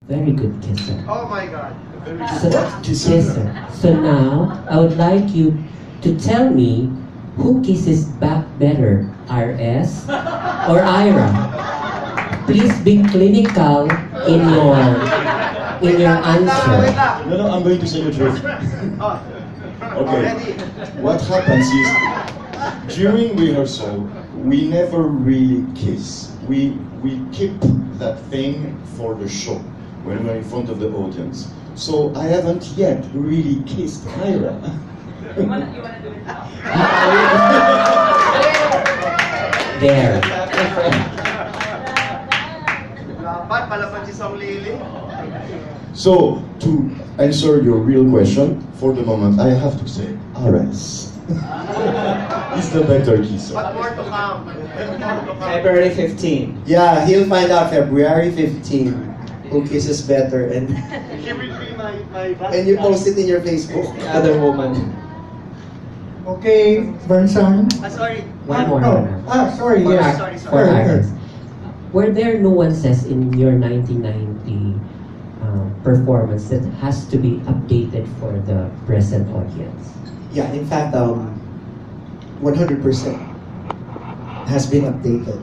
Very good kisser. Oh my God. So, kisser. So now, I would like you to tell me who kisses back better, RS or Ira? Please be clinical in your answer. No, no, I'm going to say the truth. Okay. What happens is, during rehearsal, we never really kiss. We keep that thing for the show when we're in front of the audience. So I haven't yet really kissed Ira. You wanna do it now? There. Dapat palaban si Song Lily. So, to answer your real question, for the moment, I have to say, RS. He's the better kisser. But more to come. February 15. Yeah, he'll find out February 15 who kisses better, and She will be my and you post it in your Facebook. The other woman. Okay, Bernsan. Sorry. One more. Sorry, For yes. Sorry, For sorry. Iris. Were there nuances in your 1990 performance that has to be updated for the present audience? Yeah, in fact, 100% has been updated.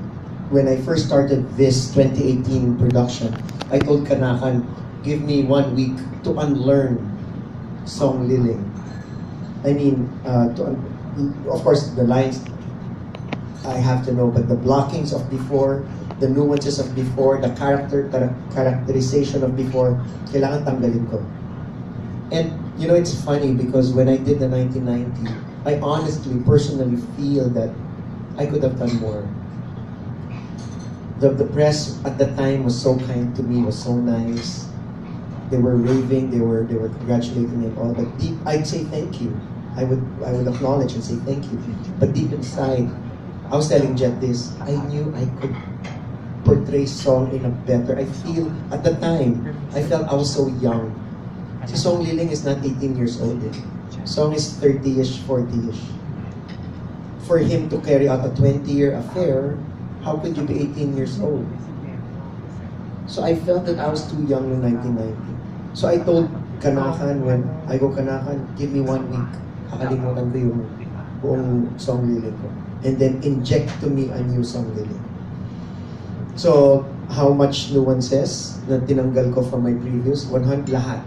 When I first started this 2018 production, I told Kanakan, give me 1 week to unlearn Song Liling. I mean, of course, the lines I have to know, but the blockings of before, the nuances of before, the characterization of before, kailangan tanggalin ko. And, you know, it's funny because when I did the 1990, I honestly, personally feel that I could have done more. The press at the time was so kind to me, was so nice. They were raving, they were congratulating me and all, but deep, I'd say thank you. I would acknowledge and say thank you. But deep inside, I was telling Jet this, I knew I could portray Song in a better, I feel, at the time, I felt I was so young. Si Song Liling is not 18 years old. Song is 30-ish, 40-ish. For him to carry out a 20-year affair, how could you be 18 years old? So I felt that I was too young in 1990. So I told Kanakan, when I go, Kanakan, give me 1 week. Kakalimutan ko yung buong Song Liling ko. And then inject to me a new Song Liling. So, how much nuances na tinanggal ko from my previous? 100 lahat.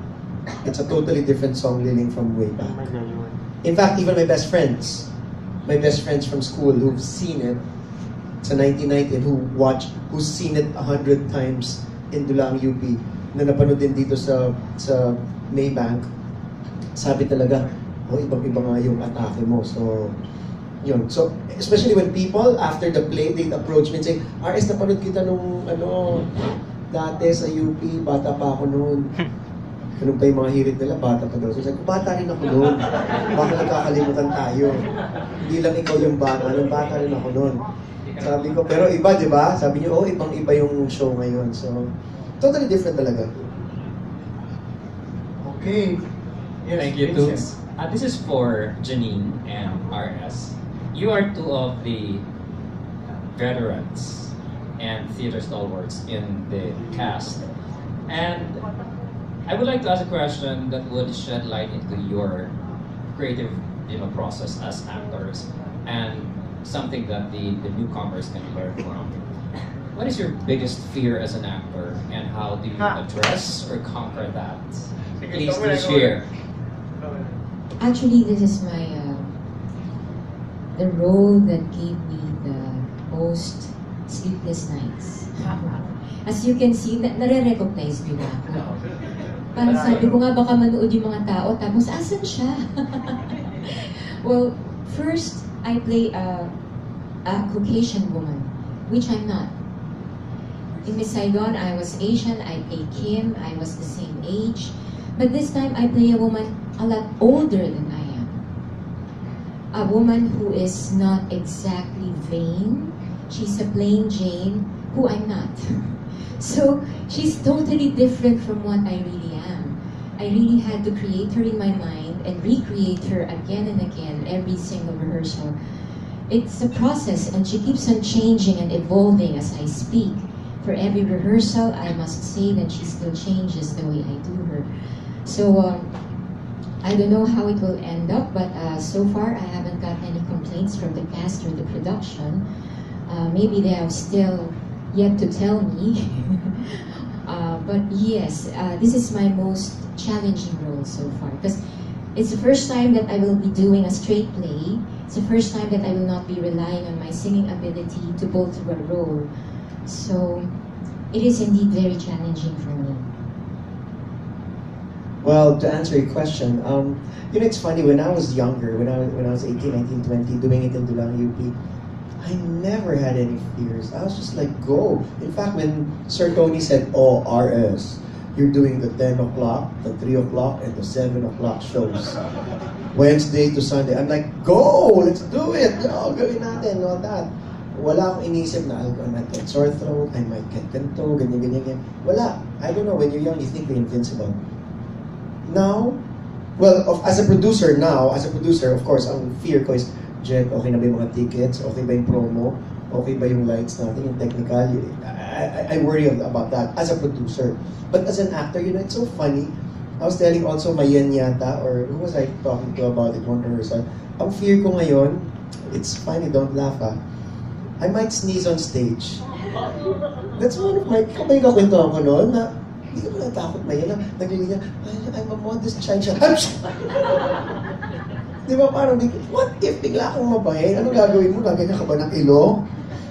It's a totally different Song Liling from way back. In fact, even my best friends from school who've seen it sa 1990 and who's seen it 100 times in Dulang UP, na napanood din dito sa Maybank, sabi talaga, oh, ibang-iba nga yung atake mo. So, yun. So, especially when people, after the play, they'd approach me and say, RS, napanood kita nung, dati sa UP, bata pa ako noon. Ganun pa yung mga hirit nila, bata pa daw. So, sabi ko, bata rin ako noon. Baka nagkakalimutan tayo. Hindi lang ikaw yung bata, nung bata rin ako noon. Sabi ko, pero iba, di ba? Sabi niyo, oh, ibang-iba yung show ngayon. So, totally different talaga. Okay. Yes, Thank you too. Vincent. This is for Janine and RS. You are two of the veterans and theater stalwarts in the cast. And I would like to ask a question that would shed light into your creative, process as actors, and something that the newcomers can learn from. What is your biggest fear as an actor, and how do you address or conquer that? Please share. Actually, this is my the role that gave me the most sleepless nights. As you can see, nare-recognize niyo na ako. Parang sabi ko nga, baka manood yung mga tao, tapos asan siya? Well, first, I play a Caucasian woman, which I'm not. In Miss Saigon, I was Asian, I played Kim, I was the same age. But this time, I play a woman a lot older than I am. A woman who is not exactly vain. She's a plain Jane, who I'm not. So, she's totally different from what I really am. I really had to create her in my mind and recreate her again and again every single rehearsal. It's a process, and she keeps on changing and evolving as I speak. for every rehearsal, I must say that she still changes the way I do her. So I don't know how it will end up, but so far I haven't got any complaints from the cast or the production. Maybe they have still yet to tell me. But yes, this is my most challenging role so far, because it's the first time that I will be doing a straight play. It's the first time that I will not be relying on my singing ability to pull through a role. So it is indeed very challenging for me. Well, to answer your question, you know, it's funny, when I was younger, when I was 18, 19, 20, doing it in Dulang UP, I never had any fears. I was just like, go. In fact, when Sir Tony said, oh, RS, you're doing the 10 o'clock, the 3 o'clock, and the 7 o'clock shows. Wednesday to Sunday. I'm like, go! Let's do it! Oh, gawin natin, all that. Wala akong inisip na I might get sore throat, I might get ganito, ganyan. Wala. I don't know, when you're young, you think you're invincible. Now, well, as a producer, of course, ang fear ko is, Jet, okay na ba yung mga tickets? Okay ba yung promo? Okay ba yung lights natin? Yung technical? I worry about that as a producer. But as an actor, you know, it's so funny. I was telling also Mayen yata, or who was I talking to about it, one rehearsal. Ang fear ko ngayon, it's funny, don't laugh I might sneeze on stage. That's one of my, kamay kakwentuhan ko noon na, hindi ka ba natakot Mayen na, naglilinya, I'm a modest child. Di ba parang, what if bigla kang mabahin? Ano gagawin mo? Gaganyan ka ba ng ilong?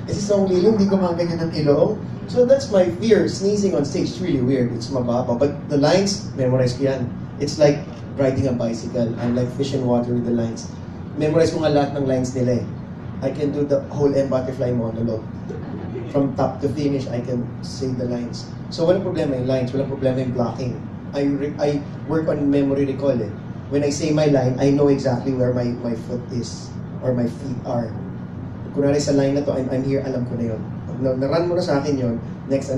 Kasi sa Lilong, hindi gumaganyan ng ilong. So that's my fear, sneezing on stage. It's really weird. It's mababa. But the lines, memorize ko yan. It's like riding a bicycle. I'm like fish in water with the lines. Memorize ko nga lahat ng lines nila eh. I can do the whole M Butterfly monologue. From top to finish, I can say the lines. So walang problema yung lines, walang problema yung blocking. I work on memory recall eh. When I say my line, I know exactly where my foot is or my feet are. Kunwari sa line na to, I'm here, alam ko na yun. Pag na-run mo na sa akin yun, next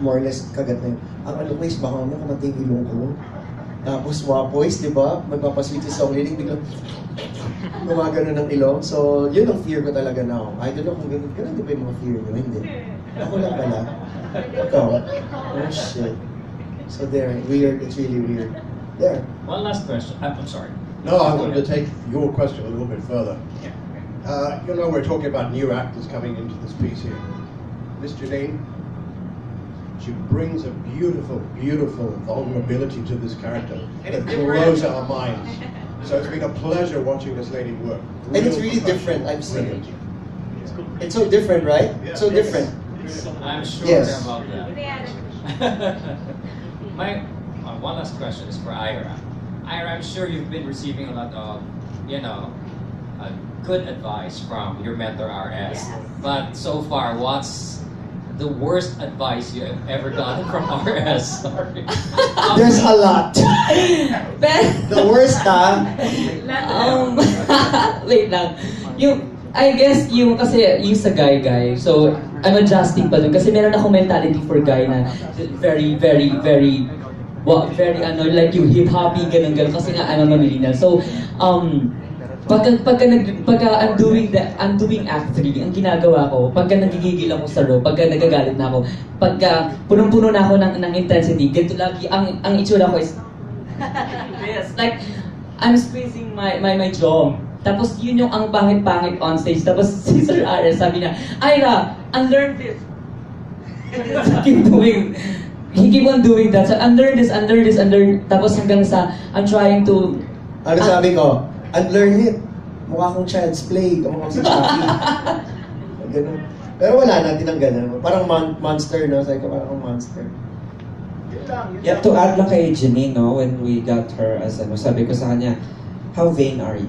more or less kagat na yun. Ang ano ko is baka mamaya kumating ilong ko. Tapos wapoys, di ba? Magpapasweet sa song leading, biglang gumagano ng ilong. So, yun ang fear ko talaga now. I don't know kung ganun di ba yung mga fear nyo? Hindi. Ako lang pala. Ikaw. Oh shit. So there, weird. It's really weird. There. One last question. I'm sorry. No, I wanted to take your question a little bit further. You know, we're talking about new actors coming into this piece here. Miss Janine, she brings a beautiful, beautiful vulnerability to this character that blows our minds. So it's been a pleasure watching this lady work. And it's really different, I've seen it. It's so different, right? So different. I'm sure Yes. about that. My one last question is for Ira. Ira, I'm sure you've been receiving a lot of, good advice from your mentor RS. But so far, what's the worst advice you have ever gotten from RS? Sorry. There's a lot. The worst Wait lang. I guess yung sa guy. So, I'm adjusting pa dun. Kasi meron akong mentality for guy na very, very, very, like yung hip-hoppy, ganun. Kasi nga, I'm a millennial. So, pagka I'm doing act 3, ang ginagawa ko, pagka nagigigil ako sa row, pagka nagagalit na ako, pagka punong-puno na ako ng intensity, ganito lagi, ang itsura ko is, yes, like, I'm squeezing my jaw. Tapos yun yung ang pangit-pangit on stage. Tapos si Sir RS sabi niya, Ira, unlearn this. He keep on doing that. So unlearn this. Tapos hanggang sa, I'm trying to... Ano sabi ko? Unlearn it. Mukha akong child's play. Mukha akong si Chucky. Ganun. Pero wala natin ang ganun. Parang monster, no? Sabi ko, parang monster. Yeah, to add lang kay Janine, no, when we got her as sabi ko sa kanya, how vain are you?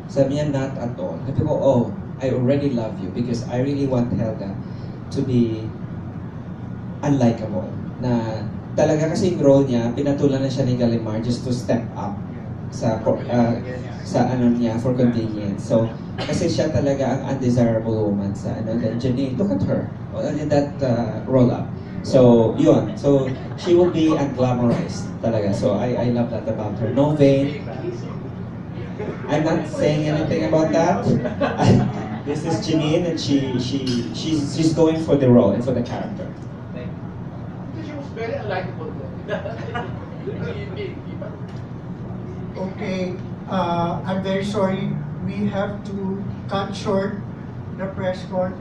Sabi niya, not at all. Sabi ko, oh, I already love you because I really want Helga to be unlikable. Na talaga kasi yung role niya, pinatulan na siya ni Galimar just to step up sa ano niya for convenience. So, kasi siya talaga ang undesirable woman sa ano. Then Janine, look at her in that roll up. So, yun. So, she will be unglamorized talaga. So, I love that about her. No vain. I'm not saying anything about that. This is Janine, and she's going for the role and for the character. She was very likable. Okay, I'm very sorry. We have to cut short the press con.